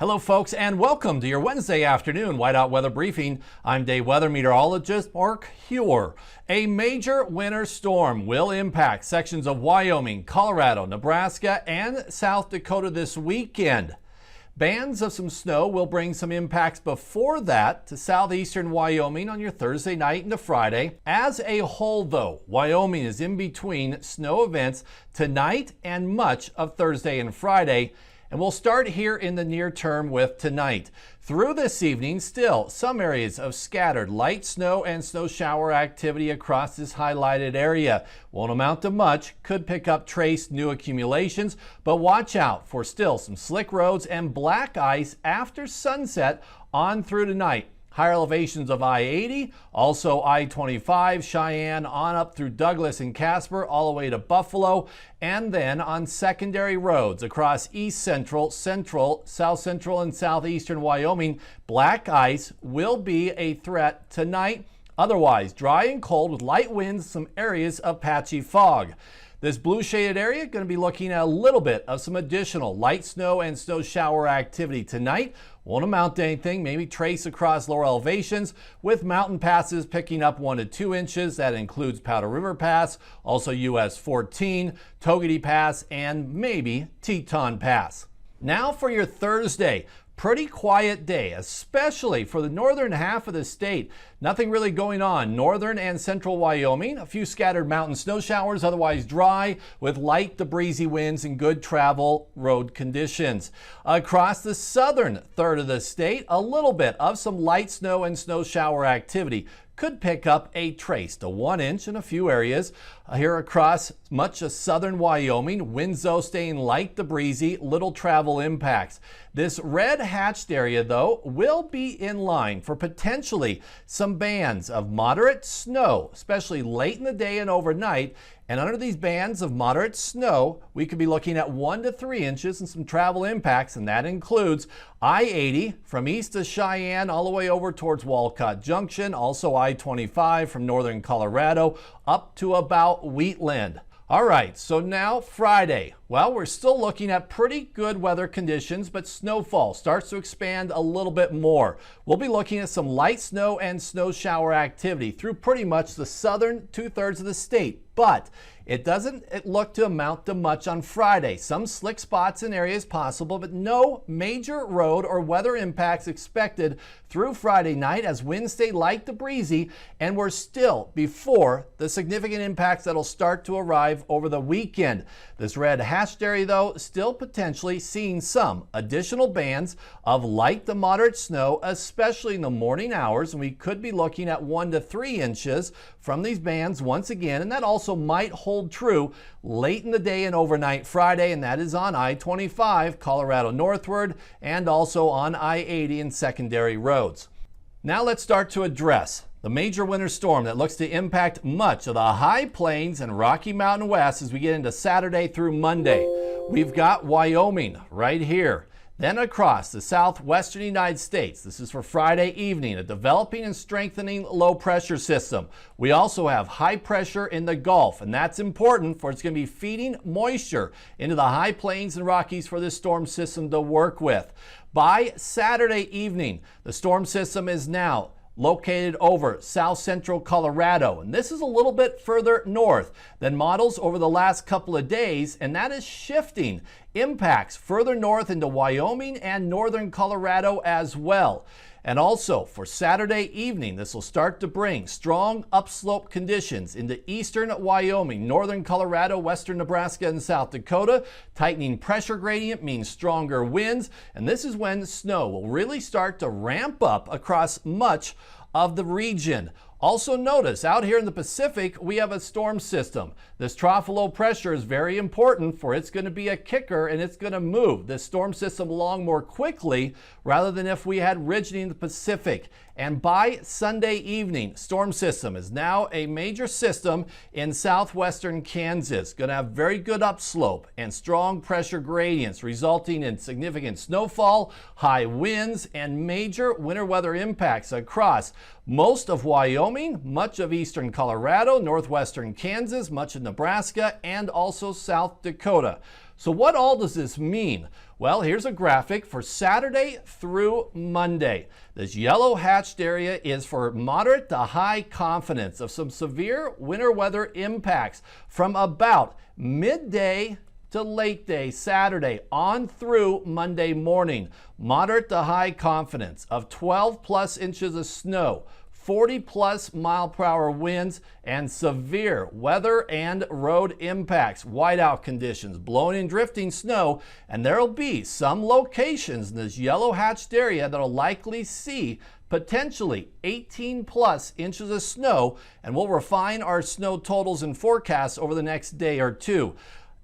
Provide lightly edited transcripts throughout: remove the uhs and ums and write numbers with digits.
Hello folks, and welcome to your Wednesday afternoon WYDOT weather briefing. I'm day weather meteorologist Mark Huer. A major winter storm will impact sections of Wyoming, Colorado, Nebraska, and South Dakota this weekend. Bands of some snow will bring some impacts before that to southeastern Wyoming on your Thursday night into Friday. As a whole though, Wyoming is in between snow events tonight and much of Thursday and Friday. And we'll start here in the near term with tonight. Through this evening, still some areas of scattered light snow and snow shower activity across this highlighted area. Won't amount to much, could pick up trace new accumulations, but watch out for still some slick roads and black ice after sunset on through tonight. Higher elevations of I-80, also I-25, Cheyenne on up through Douglas and Casper, all the way to Buffalo, and then on secondary roads across east central, south central, and southeastern Wyoming. Black ice will be a threat tonight. Otherwise, dry and cold with light winds, some areas of patchy fog. This blue shaded area going to be looking at a little bit of some additional light snow and snow shower activity tonight. Won't amount to anything, maybe trace across lower elevations with mountain passes picking up 1 to 2 inches. That includes Powder River Pass, also US 14, Togety Pass, and maybe Teton Pass. Now for your Thursday. Pretty quiet day, especially for the northern half of the state. Nothing really going on. Northern and central Wyoming, a few scattered mountain snow showers, otherwise dry with light to breezy winds and good travel road conditions. Across the southern third of the state, a little bit of some light snow and snow shower activity. Could pick up a trace to 1 inch in a few areas. Here across much of southern Wyoming, winds though staying light to breezy, little travel impacts. This red hatched area though will be in line for potentially some bands of moderate snow, especially late in the day and overnight. And under these bands of moderate snow, we could be looking at 1 to 3 inches and some travel impacts, and that includes I-80 from east of Cheyenne all the way over towards Walcott Junction, also I-25 from northern Colorado up to about Wheatland. All right, so now Friday. Well, we're still looking at pretty good weather conditions, but snowfall starts to expand a little bit more. We'll be looking at some light snow and snow shower activity through pretty much the southern 2/3 of the state, but it doesn't look to amount to much on Friday. Some slick spots in areas possible, but no major road or weather impacts expected through Friday night as winds stay light to breezy, and we're still before the significant impacts that'll start to arrive over the weekend. This red hatched area, though, still potentially seeing some additional bands of light to moderate snow, especially in the morning hours, and we could be looking at 1 to 3 inches from these bands once again, and that also might hold true late in the day and overnight Friday, and that is on I-25, Colorado northward, and also on I-80 and secondary roads. Now let's start to address the major winter storm that looks to impact much of the high plains and Rocky Mountain West as we get into Saturday through Monday. We've got Wyoming right here. Then across the southwestern United States, this is for Friday evening, a developing and strengthening low pressure system. We also have high pressure in the Gulf, and that's important for it's going to be feeding moisture into the high plains and Rockies for this storm system to work with. By Saturday evening, the storm system is now located over south central Colorado, and this is a little bit further north than models over the last couple of days, and that is shifting impacts further north into Wyoming and northern Colorado as well. And also for Saturday evening, this will start to bring strong upslope conditions into eastern Wyoming, northern Colorado, western Nebraska, and South Dakota. Tightening pressure gradient means stronger winds, and this is when snow will really start to ramp up across much of the region. Also notice out here in the Pacific, we have a storm system. This trough of low pressure is very important for it's going to be a kicker, and it's going to move this storm system along more quickly rather than if we had rigidity in the Pacific. And by Sunday evening, storm system is now a major system in southwestern Kansas. Going to have very good upslope and strong pressure gradients, resulting in significant snowfall, high winds, and major winter weather impacts across most of Wyoming, much of eastern Colorado, northwestern Kansas, much of Nebraska, and also South Dakota. So what all does this mean? Well, here's a graphic for Saturday through Monday. This yellow hatched area is for moderate to high confidence of some severe winter weather impacts from about midday to late day Saturday on through Monday morning. Moderate to high confidence of 12 plus inches of snow, 40 plus mile per hour winds, and severe weather and road impacts, whiteout conditions, blowing and drifting snow, and there'll be some locations in this yellow hatched area that'll likely see potentially 18 plus inches of snow, and we'll refine our snow totals and forecasts over the next day or two.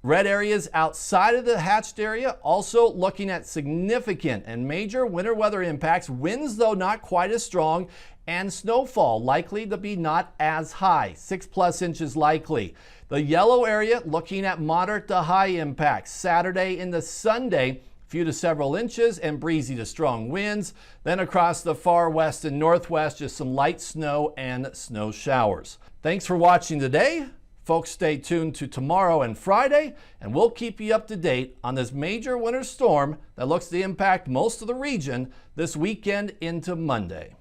Red areas outside of the hatched area also looking at significant and major winter weather impacts, winds though not quite as strong, and snowfall likely to be not as high, 6 plus inches likely. The yellow area looking at moderate to high impacts Saturday into Sunday, few to several inches and breezy to strong winds. Then across the far west and northwest, just some light snow and snow showers. Thanks for watching today. Folks, stay tuned to tomorrow and Friday, and we'll keep you up to date on this major winter storm that looks to impact most of the region this weekend into Monday.